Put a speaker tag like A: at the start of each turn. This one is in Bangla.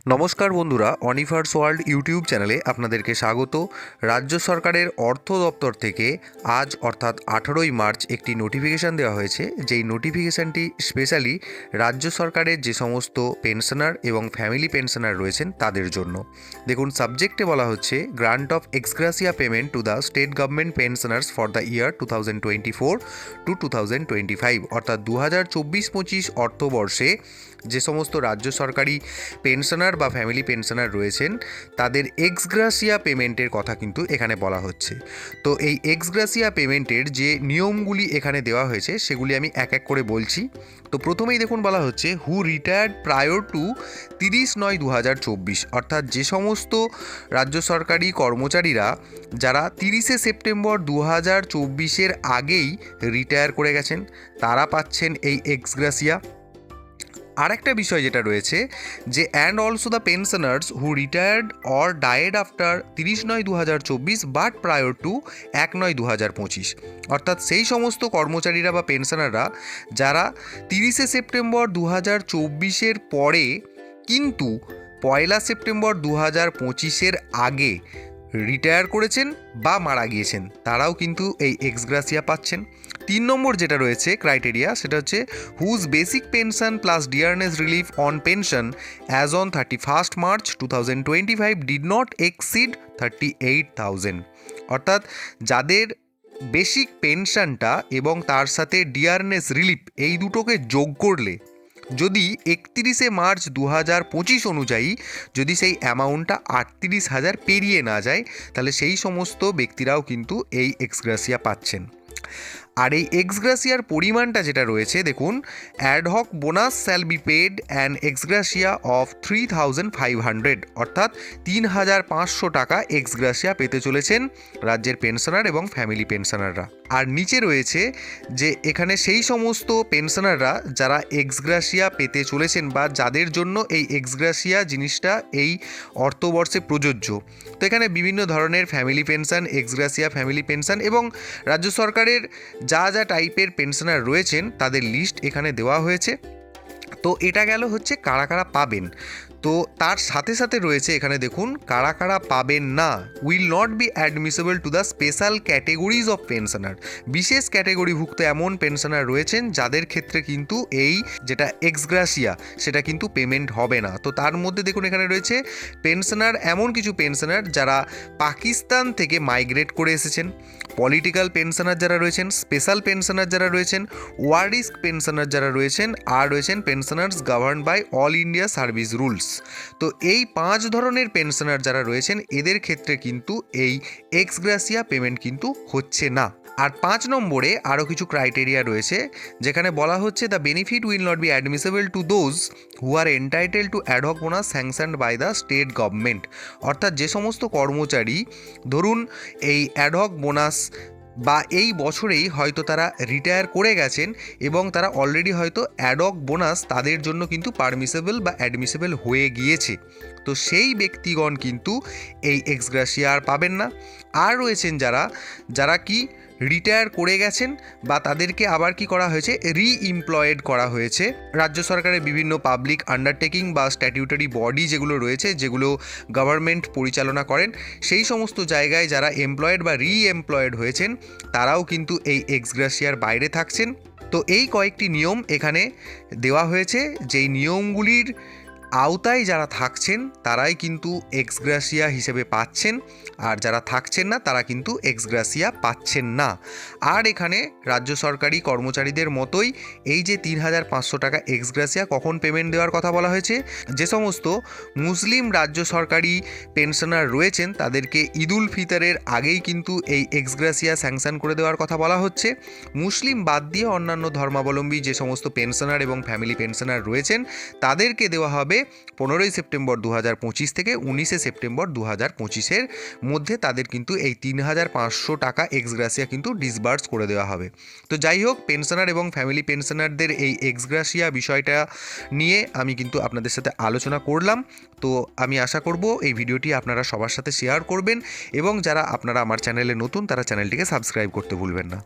A: নমস্কার বন্ধুরা, অনিভার্স ওয়ার্ল্ড ইউটিউব চ্যানেলে আপনাদেরকে স্বাগত। রাজ্য সরকারের অর্থ দপ্তর থেকে আজ অর্থাৎ 18ই মার্চ একটি নোটিফিকেশান দেওয়া হয়েছে। যেই নোটিফিকেশানটি স্পেশালি রাজ্য সরকারের যে সমস্ত পেনশনার এবং ফ্যামিলি পেনশনার রয়েছেন তাদের জন্য। দেখুন, সাবজেক্টে বলা হচ্ছে grant of ex gratia payment to the state government pensioners for the year 2024 to 2025, অর্থাৎ 2024-25 অর্থবর্ষে যে সমস্ত রাজ্য সরকারি পেনশনার বা ফ্যামিলি পেনশনার রয়েছেন তাদের এক্সগ্রাসিয়া পেমেন্টের কথা কিন্তু এখানে বলা হচ্ছে। তো এই এক্সগ্রাসিয়া পেমেন্টের যে নিয়মগুলি এখানে দেওয়া হয়েছে সেগুলি আমি এক এক করে বলছি। তো প্রথমেই দেখুন বলা হচ্ছে হু রিটায়ার্ড প্রায়র টু 30/9/2024, অর্থাৎ যে সমস্ত রাজ্য সরকারি কর্মচারীরা যারা 30শে সেপ্টেম্বর 2024-এর আগেই রিটায়ার করে গেছেন তারা পাচ্ছেন এই এক্সগ্রাসিয়া। আরেকটা বিষয় যেটা রয়েছে যে and also the pensioners who retired or died after 30/9/2024 but prior to 1/9/2025, অর্থাৎ সেই সমস্ত কর্মচারীরা বা পেনশনাররা যারা 30শে সেপ্টেম্বর 2024-এর পরে কিন্তু 1 সেপ্টেম্বর 2025-এর আগে রিটায়ার করেছেন বা মারা গিয়েছেন তারাও কিন্তু এই এক্সগ্রাসিয়া পাচ্ছেন। 3 নম্বর যেটা রয়েছে ক্রাইটেরিয়া সেটা হচ্ছে whose basic pension plus dearness relief on pension as on 31 March 2025 did not exceed 38,000, অর্থাৎ যাদের বেসিক পেনশনটা এবং তার সাথে ডিয়ারনেস রিলিফ এই দুটোকে যোগ করলে যদি 31শে মার্চ 2025 অনুযায়ী যদি সেই অ্যামাউন্টটা 38,000 পেরিয়ে না যায় তাহলে সেই সমস্ত ব্যক্তিরাও কিন্তু এই এক্সগ্রাসিয়া পাচ্ছেন। আর এই এক্সগ্রাসিয়ার পরিমাণটা যেটা রয়েছে দেখুন, ad hoc bonus shall be paid an ex gratia of 3,500, অর্থাৎ 3,500 টাকা এক্সগ্রাসিয়া পেতে চলেছেন রাজ্যের পেনশনার এবং ফ্যামিলি পেনশনাররা। আর নিচে রয়েছে যে এখানে সেই সমস্ত পেনশনাররা যারা এক্সগ্রাসিয়া পেতে চলেছেন বা যাদের জন্য এই এক্সগ্রাসিয়া জিনিসটা এই অর্থবর্ষে প্রযোজ্য। তো এখানে বিভিন্ন ধরনের ফ্যামিলি পেনশন, এক্সগ্রাসিয়া ফ্যামিলি পেনশন এবং রাজ্য সরকারের যা যা টাইপের পেনশনার রয়েছেন তাদের লিস্ট এখানে দেওয়া হয়েছে। তো এটা গেল হচ্ছে কারা কারা পাবেন। তো তার সাথে সাথে রয়েছে এখানে দেখুন কারা কারা পাবেন না, will not be admissible to the special categories of pensioner. বিশেষ ক্যাটেগরিভুক্ত এমন পেনশনার রয়েছেন যাদের ক্ষেত্রে কিন্তু এই যেটা এক্সগ্রাসিয়া সেটা কিন্তু পেমেন্ট হবে না। তো তার মধ্যে দেখুন এখানে রয়েছে পেনশনার, এমন কিছু পেনশনার যারা পাকিস্তান থেকে মাইগ্রেট করে এসেছেন, পলিটিক্যাল পেনশনার যারা রয়েছেন, স্পেশাল পেনশনার যারা রয়েছেন, ওয়ার রিস্ক পেনশনার যারা রয়েছেন, আর রয়েছেন pensioners govern by all India service rules. তো এই 5 ধরনের পেনশনার যারা রয়েছেন এদের ক্ষেত্রে কিন্তু এই এক্সগ্রাসিয়া পেমেন্ট কিন্তু হচ্ছে না। আর 5 নম্বরে আরও কিছু ক্রাইটেরিয়া রয়েছে যেখানে বলা হচ্ছে the benefit will not be admissible to those who are entitle to ad hoc bonus sanctioned by the state government, অর্থাৎ যে সমস্ত কর্মচারী ধরুন এই অ্যাডহক বোনাস বা এই বছরেই হয়তো তারা রিটায়ার করে গেছেন এবং তারা অলরেডি হয়তো অ্যাডহক বোনাস তাদের জন্য কিন্তু পারমিসেবল বা অ্যাডমিসেবল হয়ে গিয়েছে, তো সেই ব্যক্তিগণ কিন্তু এই এক্সগ্রাসিয়া আর পাবেন না। আর রয়েছেন যারা যারা কি রিটায়ার করে গেছেন বা তাদেরকে আবার কি করা হয়েছে, রিএমপ্লয়েড করা হয়েছে রাজ্য সরকারের বিভিন্ন পাবলিক আন্ডারটেকিং বা স্ট্যাটিউটারি বডি যেগুলো রয়েছে যেগুলো গভর্নমেন্ট পরিচালনা করেন, সেই সমস্ত জায়গায় যারা এমপ্লয়েড বা রিএমপ্লয়েড হয়েছেন তারাও কিন্তু এই এক্সগ্রাসিয়ার বাইরে থাকছেন। তো এই কয়েকটি নিয়ম এখানে দেওয়া হয়েছে, যেই নিয়মগুলির আওতায় যারা থাকছেন তারাই কিন্তু এক্সগ্রাসিয়া হিসেবে পাচ্ছেন, আর যারা থাকছেন না তারা কিন্তু এক্সগ্রাসিয়া পাচ্ছেন না। আর এখানে রাজ্য সরকারি কর্মচারীদের মতোই এই যে 3,500 টাকা এক্সগ্রাসিয়া কখন পেমেন্ট দেওয়ার কথা বলা হয়েছে, যে সমস্ত মুসলিম রাজ্য সরকারি পেনশনার রয়েছেন তাদেরকে ঈদুল ফিতরের আগেই কিন্তু এই এক্সগ্রাসিয়া স্যাংশন করে দেওয়ার কথা বলা হচ্ছে। মুসলিম বাদ দিয়ে অন্যান্য ধর্মাবলম্বী যে সমস্ত পেনশনার এবং ফ্যামিলি পেনশনার রয়েছেন তাদেরকে দেওয়া হবে 15ই সেপ্টেম্বর 2025 থেকে 19শে সেপ্টেম্বর 2025-এর মধ্যে তাদের কিন্তু এই 3,500 টাকা এক্সগ্রাসিয়া কিন্তু ডিসবার্স করে দেওয়া হবে। তো যাই হোক, পেনশনার এবং ফ্যামিলি পেনশনারদের এই এক্সগ্রাসিয়া বিষয়টা নিয়ে আমি কিন্তু আপনাদের সাথে আলোচনা করলাম। তো আমি আশা করব এই ভিডিওটি আপনারা সবার সাথে শেয়ার করবেন এবং যারা আপনারা আমার চ্যানেলে নতুন তারা চ্যানেলটিকে সাবস্ক্রাইব করতে ভুলবেন না।